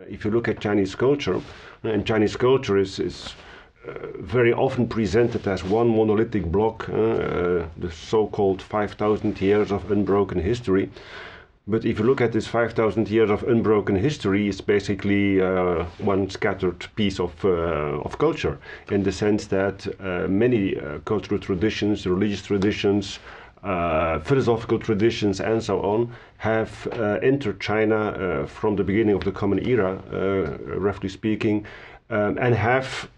If you look at Chinese culture, and Chinese culture is very often presented as one monolithic block, the so-called 5,000 years of unbroken history. But if you look at this 5,000 years of unbroken history, it's basically one scattered piece of culture, in the sense that many cultural traditions, religious traditions, philosophical traditions, and so on, have entered China from the beginning of the Common Era, roughly speaking, and have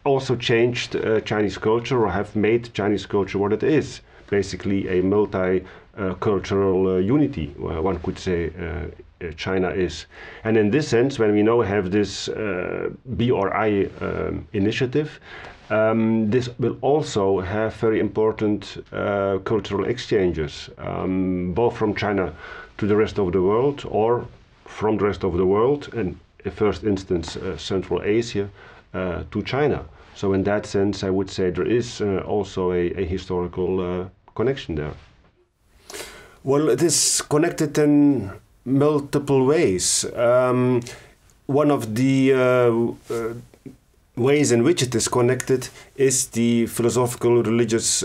also changed Chinese culture, or have made Chinese culture what it is, basically a multi-cultural unity, one could say China is. And in this sense, when we now have this BRI initiative, this will also have very important cultural exchanges, both from China to the rest of the world, or from the rest of the world, and in first instance Central Asia, to China. So in that sense, I would say there is also a historical connection there. Well, it is connected in multiple ways. One of the ways in which it is connected is the philosophical religious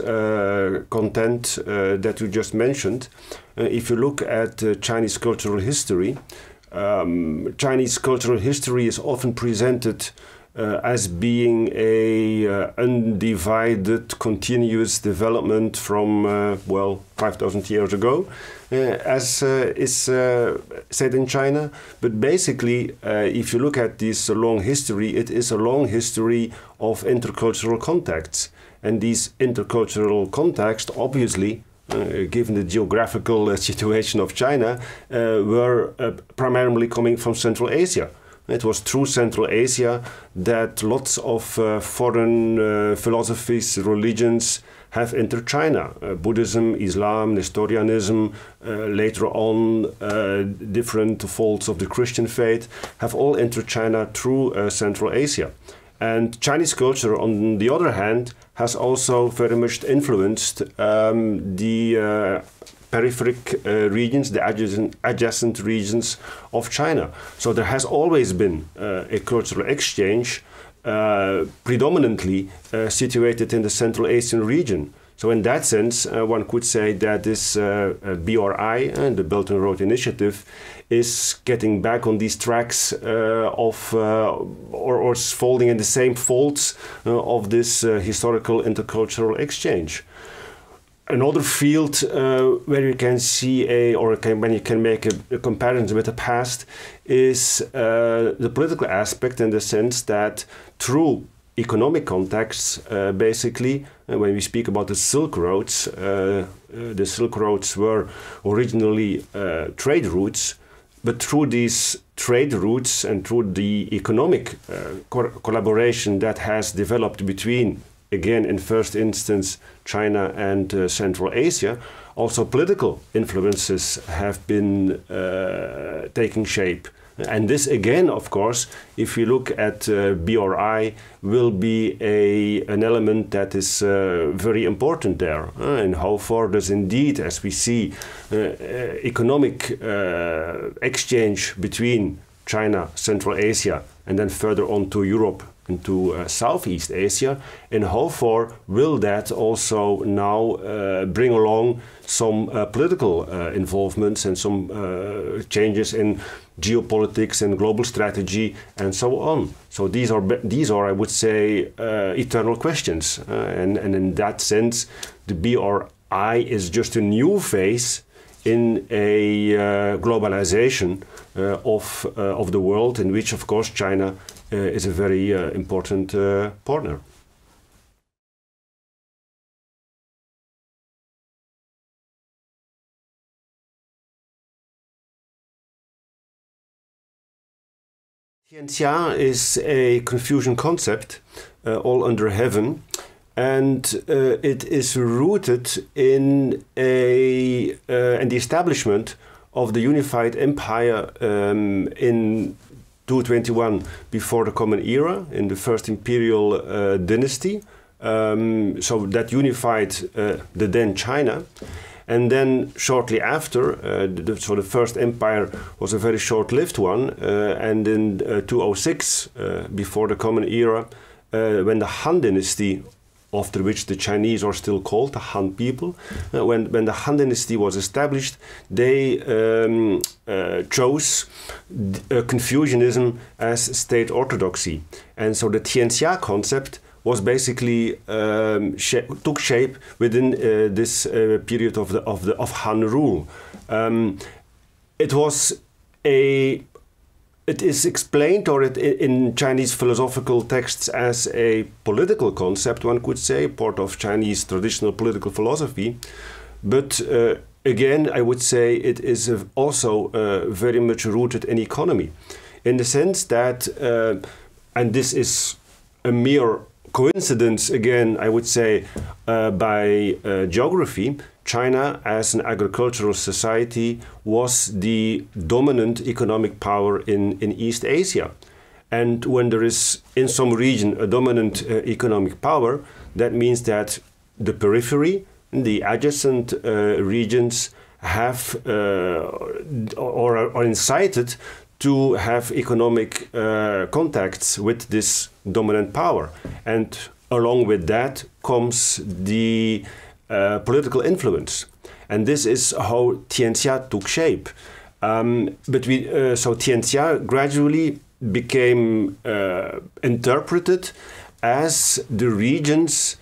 content that you just mentioned. If you look at Chinese cultural history, Chinese cultural history is often presented as being a undivided, continuous development from, well, 5,000 years ago, as is said in China. But basically, if you look at this long history, it is a long history of intercultural contacts. And these intercultural contacts, obviously, given the geographical situation of China, were primarily coming from Central Asia. It was through Central Asia that lots of foreign philosophies, religions have entered China. Buddhism, Islam, Nestorianism, later on different folds of the Christian faith have all entered China through Central Asia. And Chinese culture, on the other hand, has also very much influenced the peripheric regions, the adjacent regions of China. So there has always been a cultural exchange predominantly situated in the Central Asian region. So in that sense, one could say that this BRI, the Belt and Road Initiative, is getting back on these tracks or folding in the same folds of this historical intercultural exchange. Another field where you can see when you can make a comparison with the past is the political aspect, in the sense that through economic contexts, basically, when we speak about the Silk Roads, the Silk Roads were originally trade routes, but through these trade routes and through the economic collaboration that has developed between, again, in first instance, China and Central Asia, also political influences have been taking shape. And this, again, of course, if you look at BRI, will be an element that is very important there. And how far does indeed, as we see, economic exchange between China, Central Asia, and then further on to Europe, into Southeast Asia, and how far will that also now bring along some political involvements and some changes in geopolitics and global strategy and so on. So these are, I would say, eternal questions, and in that sense, the BRI is just a new phase in a globalization of the world, in which, of course, China is a very important partner. Tianxia is a Confucian concept, all under heaven, and it is rooted in the establishment of the unified empire in 221 before the Common Era, in the first Imperial dynasty. So that unified the then China. And then shortly after, so the first empire was a very short-lived one, and in 206, before the Common Era, when the Han Dynasty, after which the Chinese are still called the Han people, when the Han Dynasty was established, they chose Confucianism as state orthodoxy. And so the Tianxia concept was basically took shape within this period of Han rule. It is explained, or in Chinese philosophical texts, as a political concept, one could say, part of Chinese traditional political philosophy. But again, I would say it is also very much rooted in economy, in the sense that, and this is a mere coincidence, again, I would say, by geography, China, as an agricultural society, was the dominant economic power in East Asia. And when there is, in some region, a dominant economic power, that means that the periphery, the adjacent regions have or are incited to have economic contacts with this dominant power. And along with that comes the political influence. And this is how Tianxia took shape. So Tianxia gradually became interpreted as the regions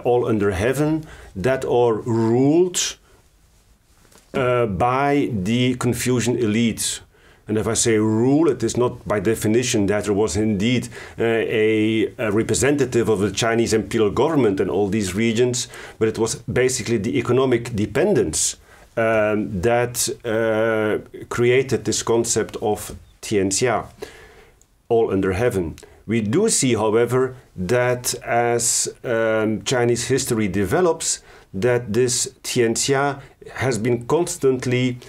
all under heaven that are ruled by the Confucian elite. And if I say rule, it is not by definition that there was indeed a representative of the Chinese imperial government in all these regions, but it was basically the economic dependence that created this concept of Tianxia, all under heaven. We do see, however, that as Chinese history develops, that this Tianxia has been constantly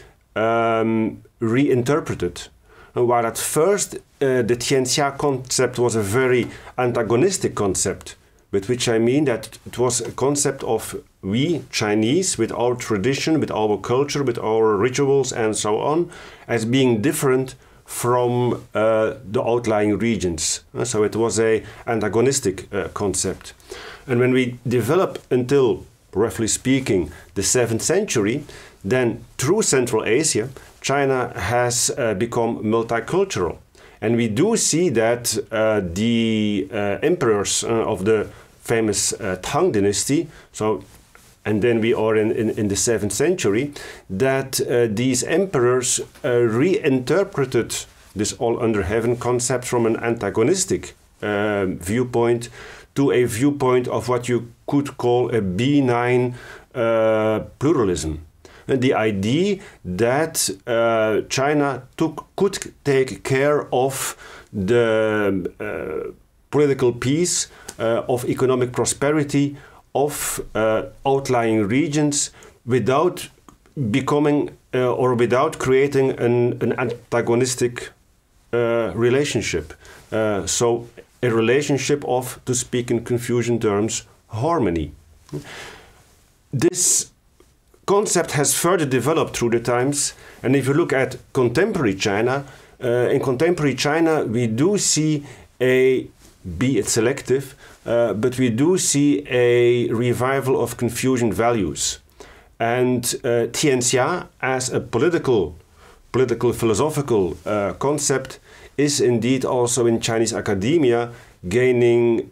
reinterpreted. And while at first the Tianxia concept was a very antagonistic concept, with which I mean that it was a concept of we Chinese, with our tradition, with our culture, with our rituals and so on, as being different from the outlying regions. So it was an antagonistic concept. And when we develop until, roughly speaking, the 7th century, then through Central Asia, China has become multicultural. And we do see that the emperors of the famous Tang dynasty, and then we are in the 7th century, that these emperors reinterpreted this all under heaven concept from an antagonistic viewpoint to a viewpoint of what you could call a benign pluralism. And the idea that China could take care of the political peace, of economic prosperity, of outlying regions without becoming or without creating an antagonistic relationship. So a relationship of, to speak in Confucian terms, harmony. This concept has further developed through the times, and if you look at contemporary China, in contemporary China we do see be it selective, but we do see a revival of Confucian values. And Tianxia, as a political philosophical concept, is indeed also in Chinese academia gaining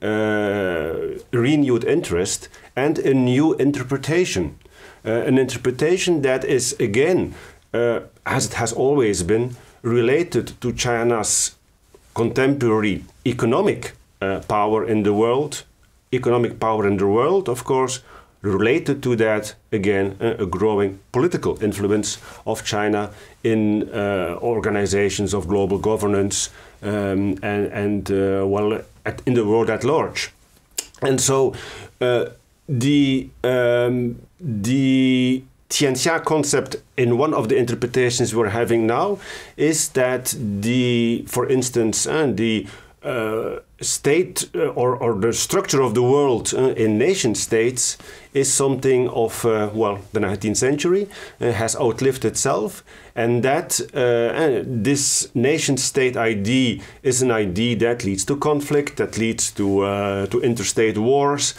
renewed interest and a new interpretation. An interpretation that is, again, as it has always been, related to China's contemporary economic power in the world. Economic power in the world, of course, related to that, again, a growing political influence of China in organizations of global governance in the world at large. And so the Tianxia concept in one of the interpretations we're having now is that for instance, the state or the structure of the world in nation states is something of, well, the 19th century, has outlived itself, and that this nation-state idea is an idea that leads to conflict, that leads to interstate wars.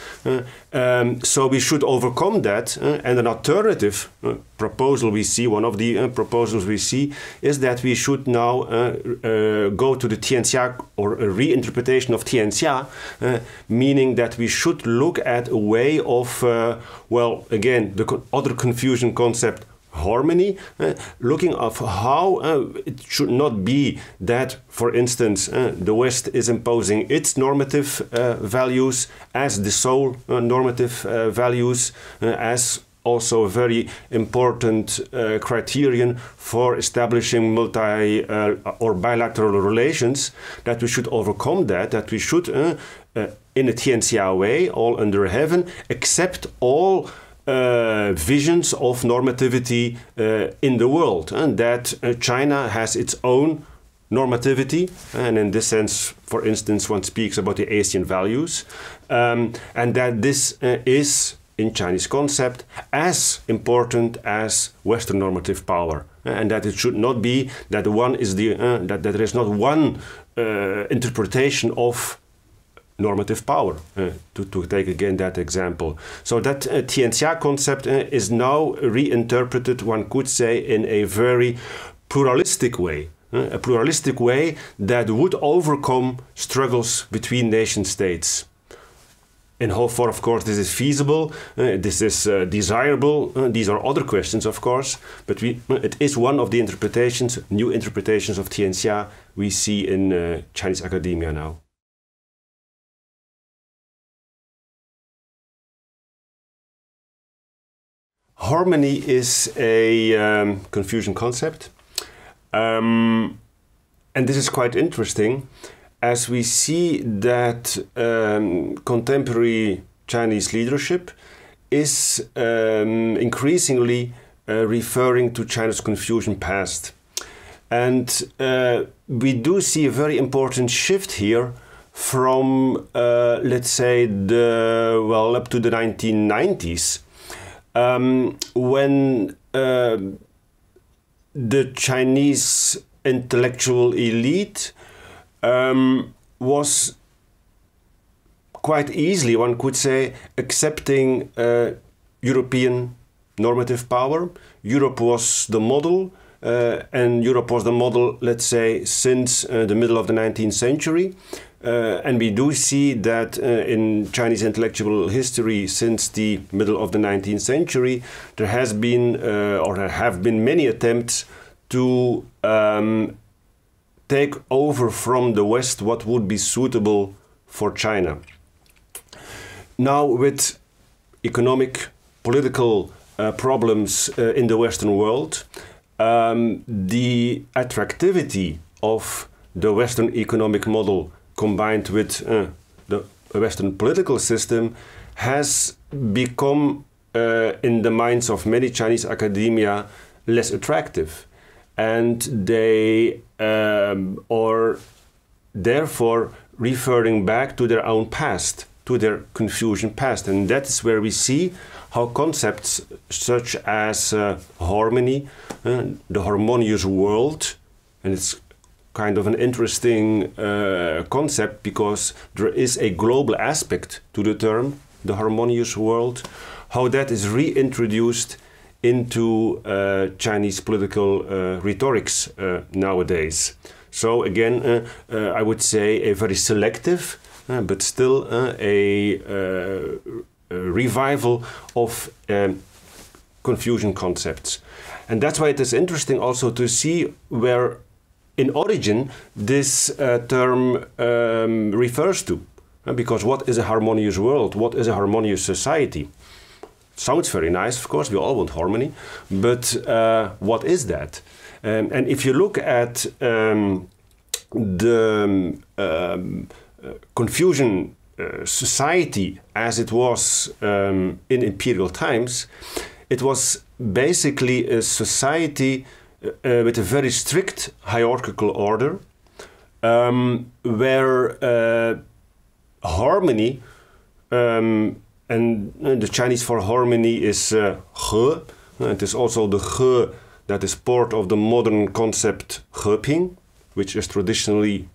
So we should overcome that, and an alternative proposal we see, one of the proposals we see, is that we should now go to the Tianxia, or a reinterpretation of Tianxia, meaning that we should look at a way of, well, again, the other Confucian concept, harmony, looking at how it should not be that, for instance, the West is imposing its normative values as the sole normative values, as also a very important criterion for establishing multi or bilateral relations, that we should overcome that we should, in a Tianxia way, all under heaven, accept all visions of normativity in the world, and that China has its own normativity, and in this sense, for instance, one speaks about the Asian values, and that this is, in Chinese concept, as important as Western normative power, and that it should not be that one is the that there is not one interpretation of normative power, to take again that example. So that Tianxia concept is now reinterpreted, one could say, in a very pluralistic way. A pluralistic way that would overcome struggles between nation states. And how far, of course, this is feasible, this is desirable, these are other questions, of course, but it is one of the interpretations, new interpretations of Tianxia we see in Chinese academia now. Harmony is a Confucian concept, and this is quite interesting, as we see that contemporary Chinese leadership is increasingly referring to China's Confucian past. And we do see a very important shift here from, let's say, up to the 1990s, when the Chinese intellectual elite was quite easily, one could say, accepting European normative power. Europe was the model, and Europe was the model, let's say, since the middle of the 19th century. And we do see that in Chinese intellectual history, since the middle of the 19th century, there has been, or there have been many attempts to take over from the West what would be suitable for China. Now, with economic, political problems in the Western world, the attractivity of the Western economic model combined with the Western political system has become, in the minds of many Chinese academia, less attractive. And they are therefore referring back to their own past, to their Confucian past. And that is where we see how concepts such as harmony, the harmonious world, and it's kind of an interesting concept because there is a global aspect to the term, the harmonious world, how that is reintroduced into Chinese political rhetorics nowadays. So again, I would say a very selective, but still a revival of Confucian concepts. And that's why it is interesting also to see where in origin this term refers to. Because what is a harmonious world? What is a harmonious society? Sounds very nice, of course, we all want harmony, but what is that? And if you look at the Confucian society as it was in imperial times, it was basically a society with a very strict hierarchical order, where harmony, and the Chinese for harmony is Ge. It is also the Ge that is part of the modern concept Geping, which is traditionally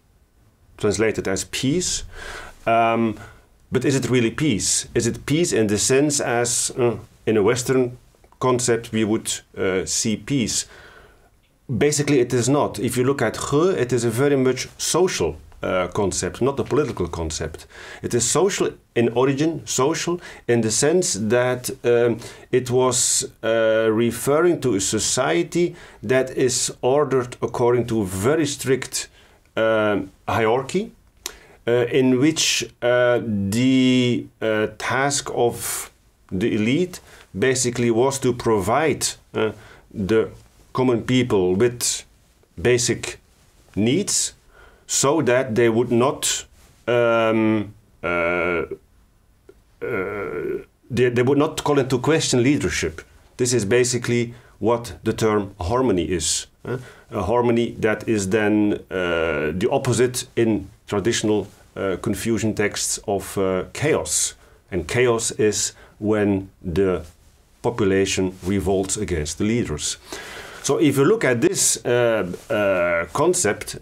translated as peace. But is it really peace? Is it peace in the sense as in a Western concept we would see peace? Basically it is not. If you look at Ge, it is a very much social concept, not a political concept. It is social in origin, social in the sense that it was referring to a society that is ordered according to a very strict hierarchy, in which the task of the elite basically was to provide the common people with basic needs, so that they would not they would not call into question leadership. This is basically what the term harmony is. A harmony that is then the opposite in traditional Confucian texts of chaos. And chaos is when the population revolts against the leaders. So if you look at this concept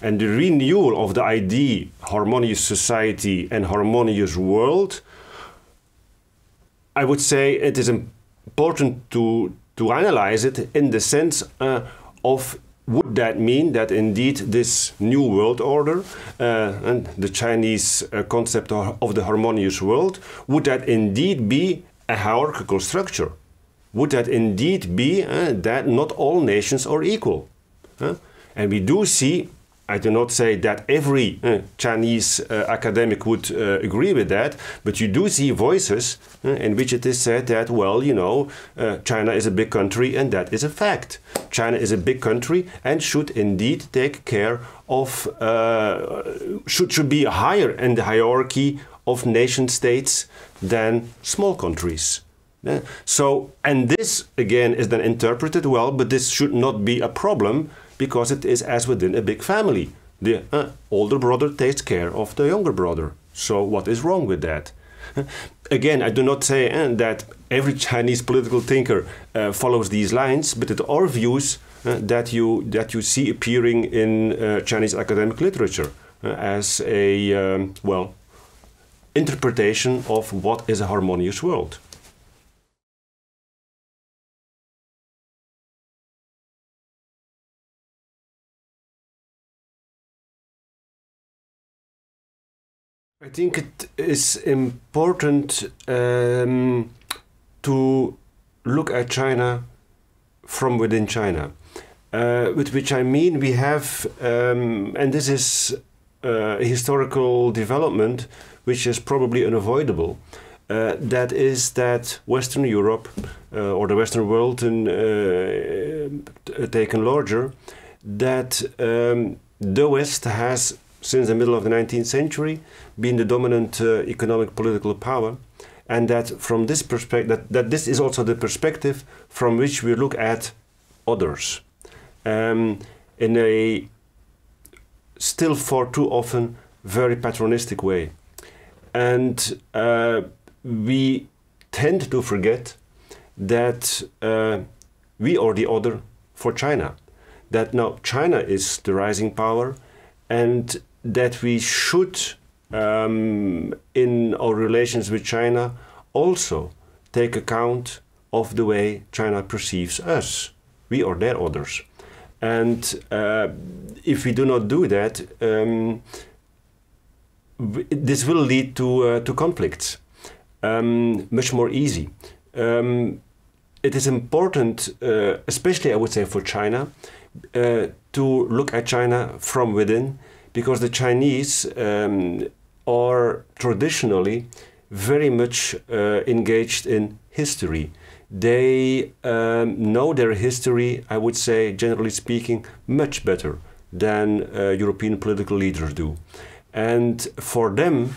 and the renewal of the idea harmonious society and harmonious world, I would say it is important to analyze it in the sense of would that mean that indeed this new world order and the Chinese concept of the harmonious world, would that indeed be a hierarchical structure? Would that indeed be that not all nations are equal? And we do see, I do not say that every Chinese academic would agree with that, but you do see voices in which it is said that, well, you know, China is a big country and that is a fact. China is a big country and should indeed take care of, should be higher in the hierarchy of nation states than small countries. So, and this again is then interpreted well, but this should not be a problem because it is as within a big family. The older brother takes care of the younger brother. So what is wrong with that? Again, I do not say that every Chinese political thinker follows these lines, but it are views that you see appearing in Chinese academic literature as a, well, interpretation of what is a harmonious world. I think it is important to look at China from within China, with which I mean we have, and this is a historical development which is probably unavoidable, that is that Western Europe, or the Western world taken larger, that the West has since the middle of the 19th century been the dominant economic political power, and that from this perspective, that this is also the perspective from which we look at others in a still far too often very patronistic way. And we tend to forget that we are the other for China, that now China is the rising power, and that we should, in our relations with China, also take account of the way China perceives us. We are their others. And if we do not do that, this will lead to conflicts, much more easy. It is important, especially I would say for China, to look at China from within, because the Chinese are traditionally very much engaged in history. They know their history, I would say, generally speaking, much better than European political leaders do. And for them,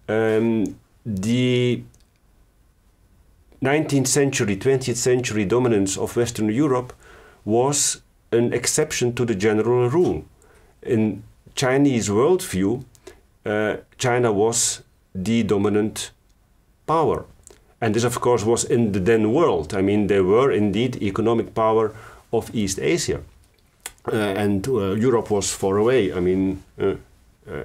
the 19th century, 20th century dominance of Western Europe was an exception to the general rule. In Chinese worldview, China was the dominant power. And this, of course, was in the then world. I mean, they were indeed economic power of East Asia. And Europe was far away. I mean,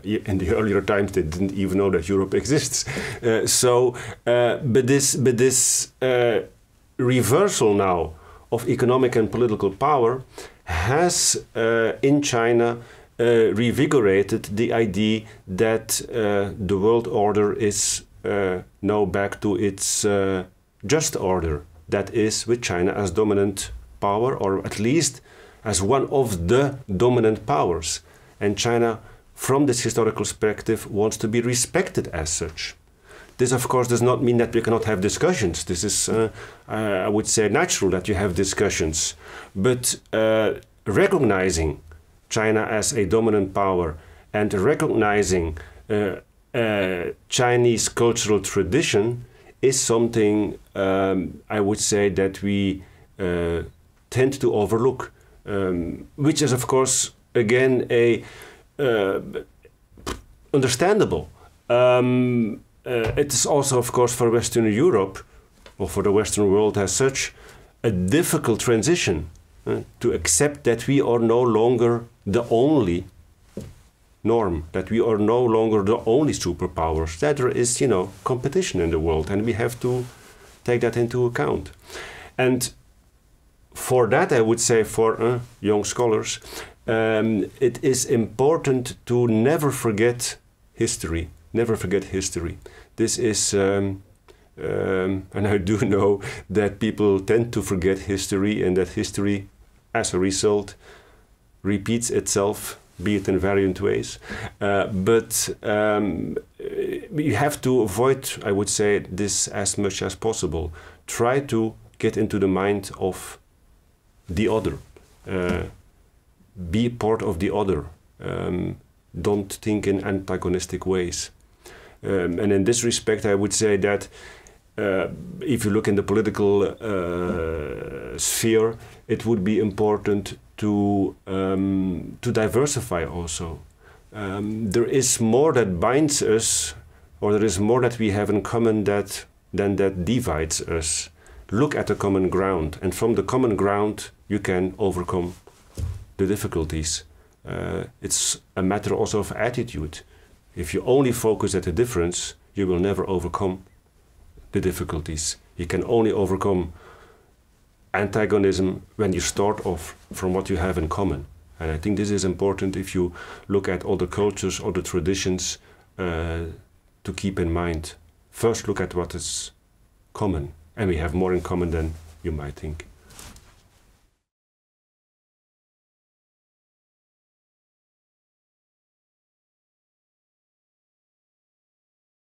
in the earlier times, they didn't even know that Europe exists. But this reversal now of economic and political power has, in China, revigorated the idea that the world order is now back to its just order. That is, with China as dominant power, or at least as one of the dominant powers. And China, from this historical perspective, wants to be respected as such. This, of course, does not mean that we cannot have discussions. This is, I would say, natural that you have discussions. But recognizing China as a dominant power and recognizing Chinese cultural tradition is something, I would say, that we tend to overlook, which is, of course, again, understandable. It is also, of course, for Western Europe, or for the Western world as such, a difficult transition to accept that we are no longer the only norm, that we are no longer the only superpowers, that there is, competition in the world, and we have to take that into account. And for that, I would say, for young scholars, it is important to never forget history. Never forget history. This is, and I do know that people tend to forget history, and that history, as a result, repeats itself, be it in variant ways. But you have to avoid, I would say, this as much as possible. Try to get into the mind of the other. Be part of the other. Don't think in antagonistic ways. And in this respect, I would say that if you look in the political sphere, it would be important to diversify also. There is more that binds us, or there is more that we have in common than that divides us. Look at the common ground, and from the common ground you can overcome the difficulties. It's a matter also of attitude. If you only focus at the difference, you will never overcome the difficulties. You can only overcome antagonism when you start off from what you have in common. And I think this is important if you look at other cultures, other traditions, to keep in mind. First look at what is common, and we have more in common than you might think.